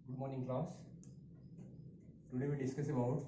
Good morning, class. Today we discuss about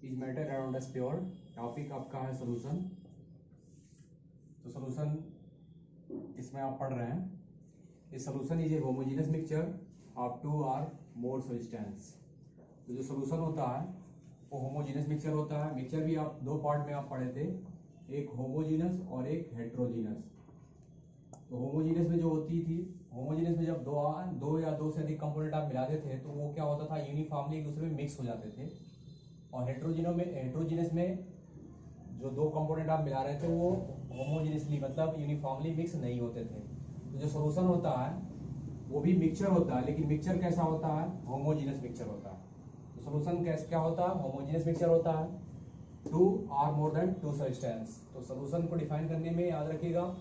is matter around us pure. Topic आपका है solution. तो solution इसमें आप पढ़ रहे हैं. इस solution is a homogeneous mixture of to are more substance. तो जो सोल्यूशन होता है वो होमोजेनियस मिक्सचर होता है. मिक्सचर भी आप दो पार्ट में आप पढ़े थे, एक होमोजेनियस और एक हेट्रोजीनस. तो होमोजेनियस में जो होती थी, होमोजेनियस में जब दो या दो से अधिक कंपोनेंट आप मिलाते थे तो वो क्या होता था, यूनिफॉर्मली एक दूसरे में मिक्स हो जाते थे. और हेट्रोजीनस में जो दो कंपोनेंट आप मिला रहे थे वो होमोजेनियसली मतलब यूनिफॉर्मली मिक्स नहीं होते थे. तो जो सोल्यूशन होता है वो भी मिक्सचर होता है, लेकिन मिक्सचर कैसा होता है, होमोजेनियस मिक्सचर होता है. तो सोल्यूशन कैसे क्या होता है, होमोजेनियस मिक्सचर होता है, to are more than to substance. तो सोल्यूशन को डिफाइन करने में याद रखिएगा,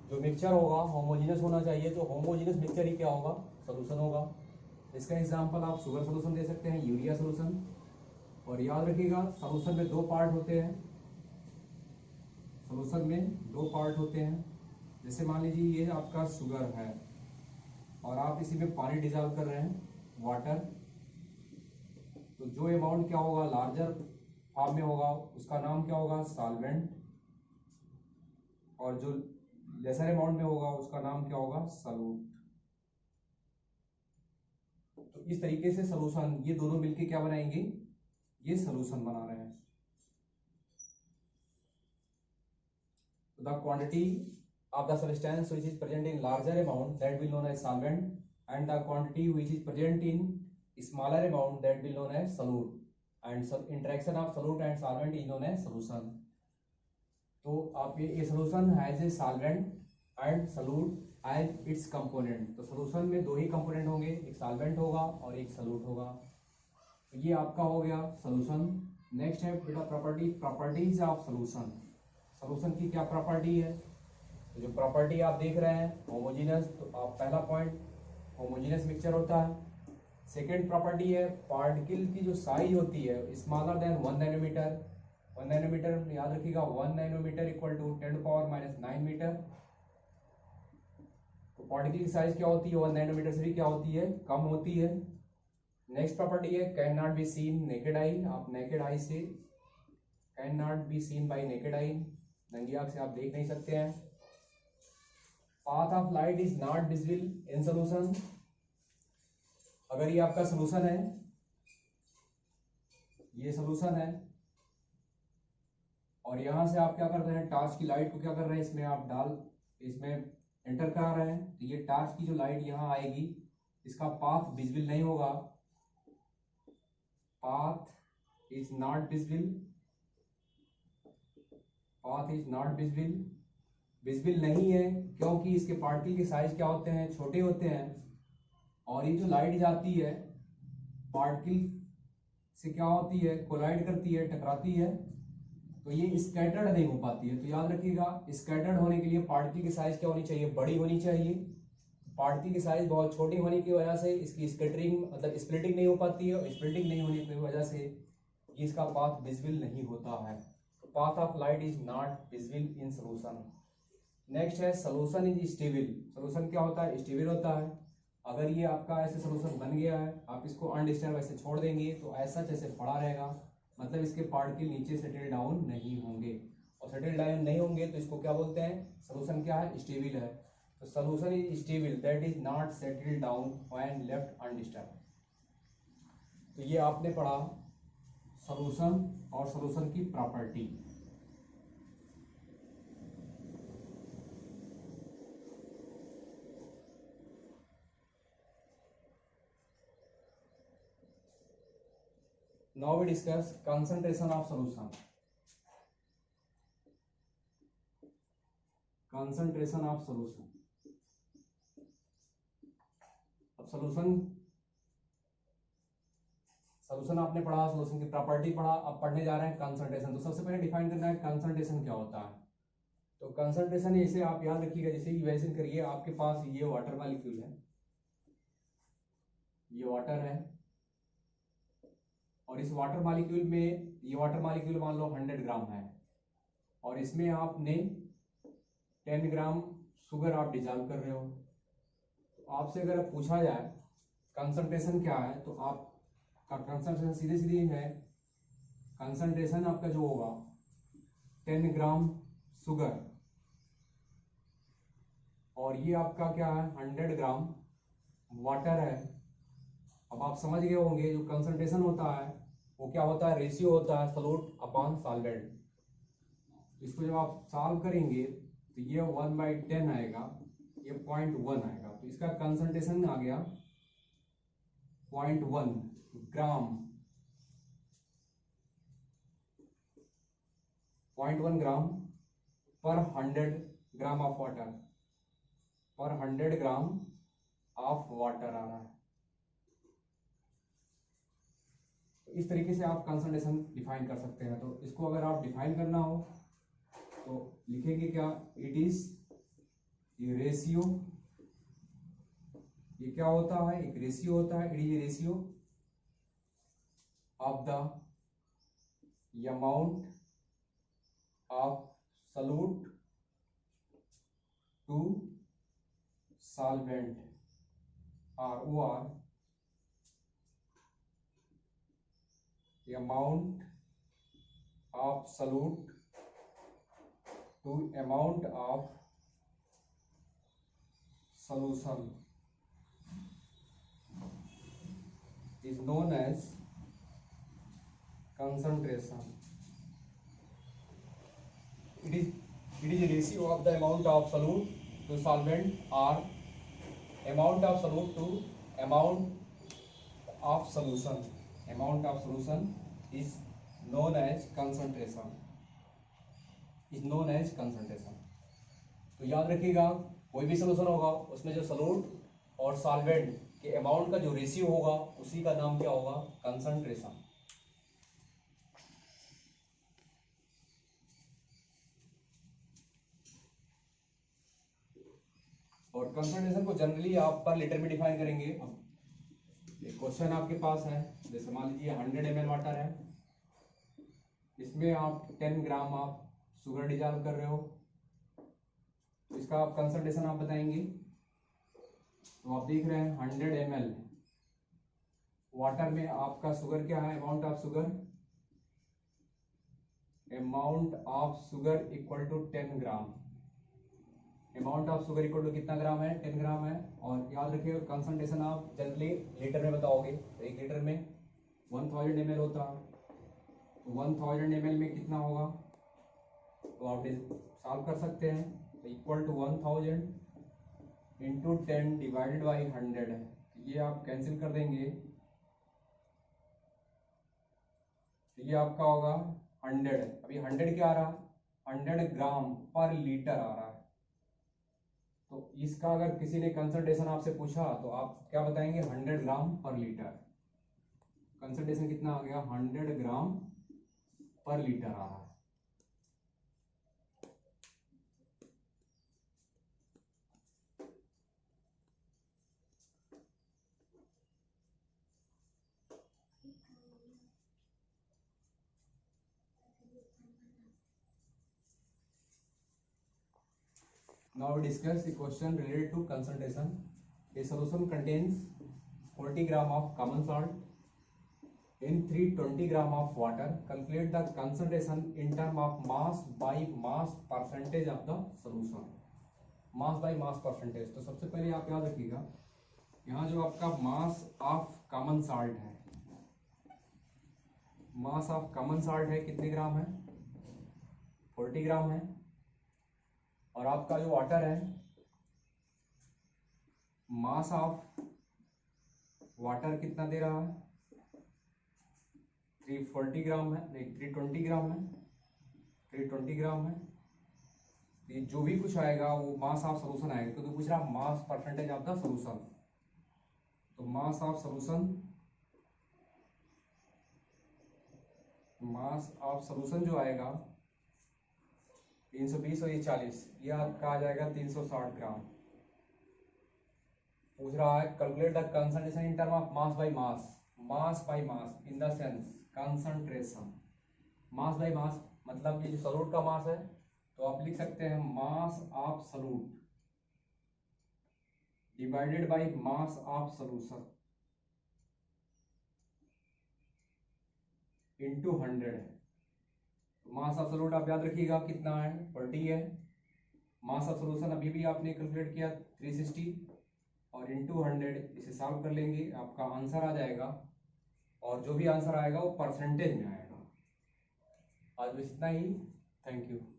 जो मिक्सचर होगा होमोजेनियस होना चाहिए. तो होमोजेनियस मिक्सचर ही क्या होगा, सोल्यूशन होगा. इसका एग्जांपल आप शुगर सोल्यूशन दे सकते हैं, यूरिया सोल्यूशन. और याद रखिएगा सोल्यूशन में दो पार्ट होते हैं, सोल्यूशन में दो पार्ट होते हैं. जैसे मान लीजिए ये आपका शुगर है और आप इसी में पानी डिजॉल्व कर रहे हैं, वाटर. तो जो अमाउंट क्या होगा, लार्जर फॉर्म में होगा, उसका नाम क्या होगा, सॉल्वेंट. और जो लेसर अमाउंट में होगा उसका नाम क्या होगा, सॉल्यूट. तो इस तरीके से सोल्यूशन ये दोनों मिलके क्या बनाएंगे, ये सोल्यूशन बना रहे हैं. The quantity of the substance which is present in larger amount that will known as solvent and the quantity which is present in smaller amount that will known as solute. And interaction of solute and solvent is known as solution. तो आप ये solution has a solvent and solute as it's component. तो solution में दो ही component होंगे, एक solvent होगा और एक सॉल्यूट होगा. तो ये आपका हो गया सोल्यूशन. नेक्स्ट है बेटा प्रॉपर्टीज ऑफ सोल्यूशन. सोल्यूशन की क्या प्रॉपर्टी है, तो जो प्रॉपर्टी आप देख रहे हैं होमोजेनियस, तो आप पहला पॉइंट होमोजेनियस मिक्सचर होता है. सेकेंड प्रॉपर्टी है पार्टिकल की जो साइज होती है स्मॉलर देन 1 नैनोमीटर. 1 नैनोमीटर याद रखिएगा, 1 नैनोमीटर इक्वल टू 10⁻⁹ मीटर. तो पार्टिकल की साइज क्या होती है, 1 नैनोमीटर से भी क्या होती है, कम होती है. नेक्स्ट प्रॉपर्टी है can not be seen naked eye. आप नेकेड आई से, can not be seen by naked eye, नंगी आंख से आप देख नहीं सकते हैं. Path of light is not visible in solution. अगर ये आपका सोल्यूशन है, ये सोल्यूशन है और यहां से आप क्या कर रहे हैं, टॉर्च की लाइट को क्या कर रहे हैं, इसमें आप इसमें एंटर करा रहे हैं. तो ये टॉर्च की जो लाइट यहां आएगी, इसका पाथ विजिबल नहीं होगा. Path is not visible, path is not visible. Visible नहीं है क्योंकि इसके पार्टिकल के साइज क्या होते हैं, छोटे होते हैं. और ये जो लाइट जाती है पार्टिकल से क्या होती है, कोलाइड करती है, टकराती है. तो ये स्कैटर्ड नहीं हो पाती है. तो याद रखिएगा स्कैटर्ड होने के लिए पार्टिकल की साइज क्या होनी चाहिए, बड़ी होनी चाहिए. पार्टिकल की साइज बहुत छोटी होने की वजह से इसकी स्कैटरिंग मतलब स्प्लिटिंग नहीं हो पाती है, और स्प्लिटिंग नहीं होने की वजह से इसका पाथ विजिबल नहीं होता है. Path of light is not visible in solution. Next है सोल्यूशन इज स्टेबल. सोल्यूशन क्या होता है, स्टेबल होता है. अगर ये आपका ऐसे सोल्यूशन बन गया है, आप इसको अनडिस्टर्ब ऐसे छोड़ देंगे तो ऐसा जैसे पड़ा रहेगा, मतलब इसके पार्टिकल नीचे सेटल डाउन नहीं होंगे. और सेटल डाउन नहीं होंगे तो इसको क्या बोलते हैं, सोल्यूशन क्या है, स्टेबल है. तो solution is stable that is not settle down when left undisturbed. तो ये आपने पढ़ा सोल्यूशन और सोल्यूशन की property. Now we discuss concentration of solution. Concentration of solution. अब सोल्यूशन आपने पढ़ा, सोल्यूशन की प्रॉपर्टी पढ़ा. अब पढ़ने जा रहे हैं कंसंट्रेशन. तो सबसे पहले डिफाइन करना है कंसंट्रेशन क्या होता है. तो कंसंट्रेशन ऐसे आप याद रखिएगा, जैसे इमेजिन करिए आपके पास ये वाटर मॉलिक्यूल है, ये वाटर है, और इस वाटर मॉलिक्यूल में, ये वाटर मॉलिक्यूल मान लो 100 ग्राम है, और इसमें आपने 10 ग्राम शुगर आप डिजॉल्व कर रहे हो. तो आपसे अगर पूछा जाए कंसंट्रेशन क्या है, तो आपका कंसंट्रेशन सीधे सीधे है, कंसंट्रेशन आपका जो होगा 10 ग्राम शुगर और ये आपका क्या है 100 ग्राम वाटर है। अब आप समझ गए होंगे जो कंसंट्रेशन होता है वो क्या होता है, रेशियो होता है सॉल्यूट अपॉन सॉल्वेंट। इसको जब आप सॉल्व करेंगे तो ये 1/10 आएगा, ये 0.1 आएगा, तो इसका कंसंट्रेशन आ गया 0.1 ग्राम, 0.1 ग्राम पर 100 ग्राम ऑफ वाटर, पर 100 ग्राम ऑफ वाटर आ रहा है। तो इस तरीके से आप कंसंट्रेशन डिफाइन कर सकते हैं। तो इसको अगर आप डिफाइन करना हो तो लिखेंगे क्या, इट इज ये रेशियो, ये क्या होता है, एक रेशियो होता है, it is ratio of the amount of solute to solvent, ROR, the amount of solute to amount of solution is known as concentration. It is a ratio of the amount of solute to solvent or amount of solute to amount of solution. Amount of solution is known as concentration. Is known as concentration. तो याद रखिएगा कोई भी solution होगा उसमें जो solute और solvent के अमाउंट का जो रेशियो होगा उसी का नाम क्या होगा, कंसंट्रेशन। और कंसंट्रेशन को जनरली आप पर लीटर में डिफाइन करेंगे। अब एक क्वेश्चन आपके पास है, जैसे मान लीजिए 100 ml वाटर है, इसमें आप 10 ग्राम आप शुगर डिजॉल्व कर रहे हो, तो इसका आप कंसंट्रेशन आप बताएंगे। तो आप देख रहे हैं 100 ml वाटर में आपका शुगर क्या है, amount of sugar, amount of sugar equal to 10 gram, amount of sugar equal to कितना ग्राम है, 10 ग्राम है। और याद रखिएगा कंसंट्रेशन आप जनरली लीटर में बताओगे, तो 1 लीटर में 1000 ml होता है, तो 1000 ml में कितना होगा, तो आप सॉल्व कर सकते हैं। तो equal to 1000 into 10 divided by 100 है, तो ये आप कैंसिल कर देंगे, तो ये आपका होगा 100। अभी 100 क्या आ रहा, 100 ग्राम पर लीटर आ रहा है। तो इसका अगर किसी ने कंसंट्रेशन आपसे पूछा तो आप क्या बताएंगे, 100 ग्राम पर लीटर। कंसंट्रेशन कितना आ गया, 100 ग्राम पर लीटर आ रहा है। Now we discuss the question related to concentration. A solution contains 40 gram of common salt in 320 gram of water. Calculate the concentration in term of mass by mass percentage of the solution. Mass by mass percentage. तो सबसे पहले आप याद रखिएगा, यहाँ जो आपका mass of common salt है, mass of common salt है कितने ग्राम है, 40 ग्राम है। और आपका जो वाटर है, मास ऑफ वाटर कितना दे रहा है, 340 ग्राम है, नहीं 320 ग्राम है, 320 ग्राम है। ये जो भी कुछ आएगा वो मास ऑफ सॉल्यूशन आएगा, क्योंकि पूछ रहा mass percentage of the solution. तो mass of solution, mass of solution जो आएगा 320 और ये 40, ये आपका आ जाएगा 360 ग्राम। पूछ रहा है calculate the concentration in term of mass by mass, mass by mass in the sense concentration. Mass by mass मतलब ये जो सॉल्यूट का मास है, तो आप लिख सकते हैं mass of solute divided by mass of solution. Into 100 है। मास ऑफ सॉल्यूट आप याद रखिएगा कितना है, 40 है। मास ऑफ सॉल्यूशन अभी भी आपने कैलकुलेट किया 360 और इंटू 100, इसे सॉल्व कर लेंगे आपका आंसर आ जाएगा, और जो भी आंसर आएगा वो परसेंटेज में आएगा। आज बस इतना ही, थैंक यू।